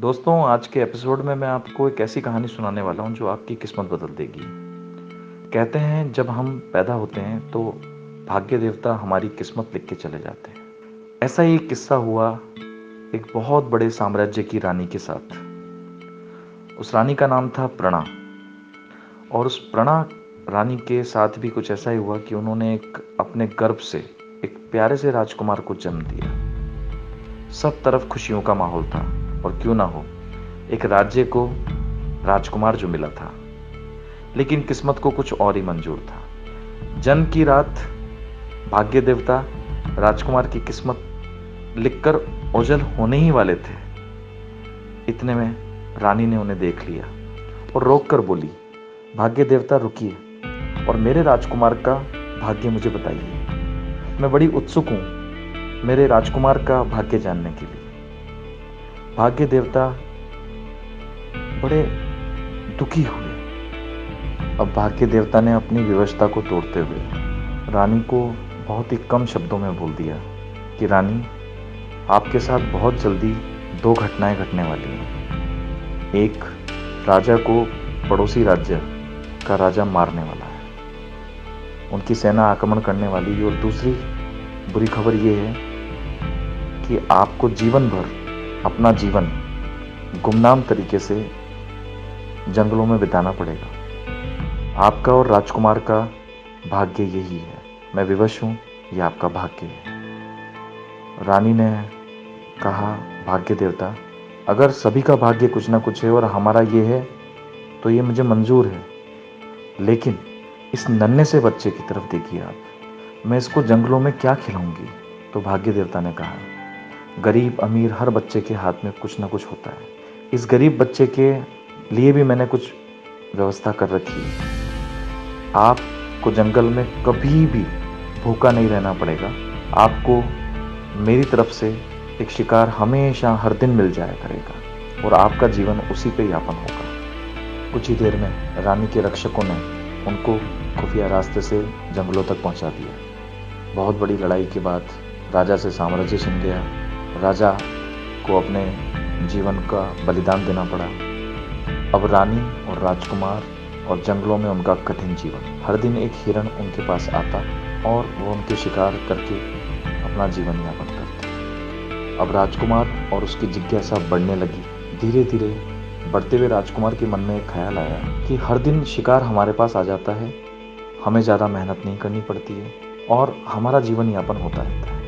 दोस्तों, आज के एपिसोड में मैं आपको एक ऐसी कहानी सुनाने वाला हूँ जो आपकी किस्मत बदल देगी। कहते हैं जब हम पैदा होते हैं तो भाग्य देवता हमारी किस्मत लिख के चले जाते हैं। ऐसा ही एक किस्सा हुआ एक बहुत बड़े साम्राज्य की रानी के साथ। उस रानी का नाम था प्रणा। और उस प्रणा रानी के साथ भी कुछ ऐसा ही हुआ कि उन्होंने अपने गर्भ से एक प्यारे से राजकुमार को जन्म दिया। सब तरफ खुशियों का माहौल था और क्यों ना हो, एक राज्य को राजकुमार जो मिला था। लेकिन किस्मत को कुछ और ही मंजूर था। जन्म की रात भाग्य देवता राजकुमार की किस्मत लिखकर ओझल होने ही वाले थे। इतने में रानी ने उन्हें देख लिया और रोक कर बोली, भाग्य देवता रुकिए और मेरे राजकुमार का भाग्य मुझे बताइए। मैं बड़ी उत्सुक हूं मेरे राजकुमार का भाग्य जानने के लिए। भाग्य देवता बड़े दुखी हुए। अब भाग्य देवता ने अपनी व्यवस्था को तोड़ते हुए रानी को बहुत ही कम शब्दों में बोल दिया कि रानी, आपके साथ बहुत जल्दी दो घटनाएं घटने वाली हैं। एक, राजा को पड़ोसी राज्य का राजा मारने वाला है, उनकी सेना आक्रमण करने वाली है। और दूसरी बुरी खबर यह है कि आपको जीवन भर अपना जीवन गुमनाम तरीके से जंगलों में बिताना पड़ेगा। आपका और राजकुमार का भाग्य यही है। मैं विवश हूं, यह आपका भाग्य है। रानी ने कहा, भाग्य देवता, अगर सभी का भाग्य कुछ ना कुछ है और हमारा ये है तो ये मुझे मंजूर है, लेकिन इस नन्हे से बच्चे की तरफ देखिए आप, मैं इसको जंगलों में क्या खिलाऊंगी। तो भाग्य देवता ने कहा, गरीब अमीर हर बच्चे के हाथ में कुछ ना कुछ होता है। इस गरीब बच्चे के लिए भी मैंने कुछ व्यवस्था कर रखी है। आपको जंगल में कभी भी भूखा नहीं रहना पड़ेगा। आपको मेरी तरफ से एक शिकार हमेशा हर दिन मिल जाया करेगा और आपका जीवन उसी पे यापन होगा। कुछ ही देर में रानी के रक्षकों ने उनको खुफिया रास्ते से जंगलों तक पहुंचा दिया। बहुत बड़ी लड़ाई के बाद राजा से साम्राज्य छिन गया। राजा को अपने जीवन का बलिदान देना पड़ा। अब रानी और राजकुमार और जंगलों में उनका कठिन जीवन। हर दिन एक हिरण उनके पास आता और वो उनके शिकार करके अपना जीवन यापन करते। अब राजकुमार और उसकी जिज्ञासा बढ़ने लगी। धीरे धीरे बढ़ते हुए राजकुमार के मन में एक ख्याल आया कि हर दिन शिकार हमारे पास आ जाता है, हमें ज़्यादा मेहनत नहीं करनी पड़ती है और हमारा जीवन यापन होता रहता है।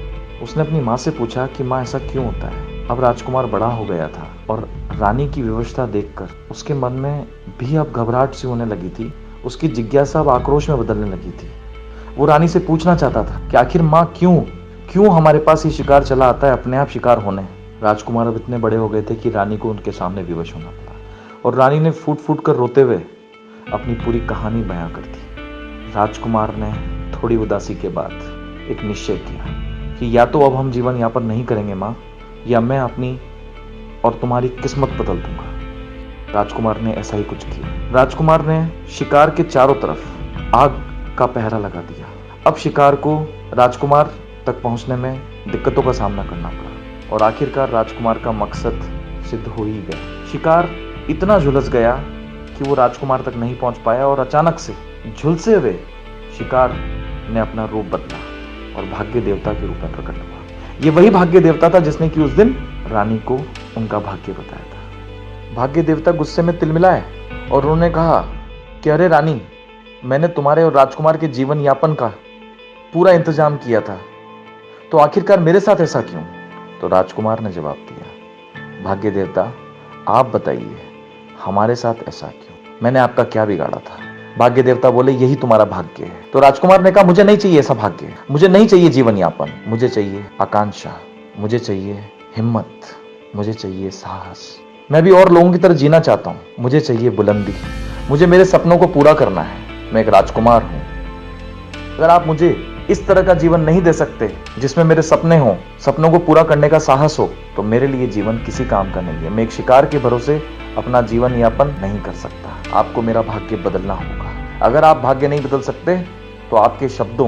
उसने अपनी माँ से पूछा कि माँ, ऐसा क्यों होता है। अब राजकुमार बड़ा हो गया था और रानी की व्यवस्था देखकर उसके मन में भी अब घबराहट सी होने लगी थी। उसकी जिज्ञासा अब आक्रोश में बदलने लगी थी। वो रानी से पूछना चाहता था कि आखिर माँ, क्यों हमारे पास ये शिकार चला आता है अपने आप शिकार होने। राजकुमार अब इतने बड़े हो गए थे कि रानी को उनके सामने विवश होना पड़ा और रानी ने फूट फूट कर रोते हुए अपनी पूरी कहानी बयां कर दी। राजकुमार ने थोड़ी उदासी के बाद एक निश्चय किया कि या तो अब हम जीवन यापन नहीं करेंगे माँ, या मैं अपनी और तुम्हारी किस्मत बदल दूंगा। राजकुमार ने ऐसा ही कुछ किया। राजकुमार ने शिकार के चारों तरफ आग का पहरा लगा दिया। अब शिकार को राजकुमार तक पहुंचने में दिक्कतों का सामना करना पड़ा और आखिरकार राजकुमार का मकसद सिद्ध हो ही गया। शिकार इतना झुलस गया कि वो राजकुमार तक नहीं पहुंच पाया और अचानक से झुलसे हुए शिकार ने अपना रूप बदला और भाग्य देवता के रूप में प्रकट हुआ। ये वही भाग्य देवता था जिसने कि उस दिन रानी को उनका भाग्य बताया था। भाग्य देवता गुस्से में तिलमिलाए और उन्होंने कहा कि अरे रानी, मैंने तुम्हारे और राजकुमार के जीवन यापन का पूरा इंतजाम किया था, तो आखिरकार मेरे साथ ऐसा क्यों। तो राजकुमार ने जवाब दिया, भाग्य देवता, आप बताइए हमारे साथ ऐसा क्यों, मैंने आपका क्या बिगाड़ा था। भाग्य देवता बोले, यही तुम्हारा भाग्य है। तो राजकुमार ने कहा, मुझे नहीं चाहिए ऐसा भाग्य, मुझे नहीं चाहिए जीवन यापन, मुझे चाहिए आकांक्षा, मुझे चाहिए हिम्मत, मुझे चाहिए साहस। मैं भी और लोगों की तरह जीना चाहता हूँ। मुझे चाहिए बुलंदी, मुझे मेरे सपनों को पूरा करना है। मैं एक राजकुमार हूँ। अगर आप मुझे इस तरह का जीवन नहीं दे सकते जिसमें मेरे सपने हों, सपनों को पूरा करने का साहस हो, तो मेरे लिए जीवन किसी काम का नहीं है। मैं एक शिकार के भरोसे अपना जीवन यापन नहीं कर सकता। आपको मेरा भाग्य बदलना होगा। अगर आप भाग्य नहीं बदल सकते तो आपके शब्दों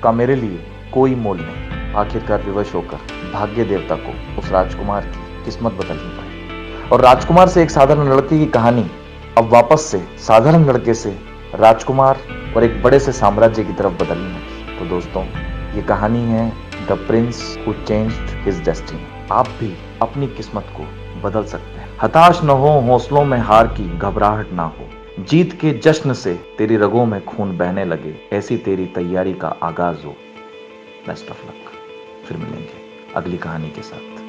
का मेरे लिए कोई मोल नहीं। आखिरकार विवश होकर भाग्य देवता को उस राजकुमार की किस्मत बदलनी पड़ी। और राजकुमार से एक साधारण लड़के की कहानी अब वापस से साधारण लड़के से राजकुमार और एक बड़े से साम्राज्य की तरफ बदलनी है। तो दोस्तों, ये कहानी है the Prince who changed his destiny. आप भी अपनी किस्मत को बदल सकते हैं। हताश न हो, हौसलों में हार की घबराहट ना हो, जीत के जश्न से तेरी रगों में खून बहने लगे, ऐसी तेरी तैयारी का आगाज हो। Best of luck. फिर मिलेंगे अगली कहानी के साथ।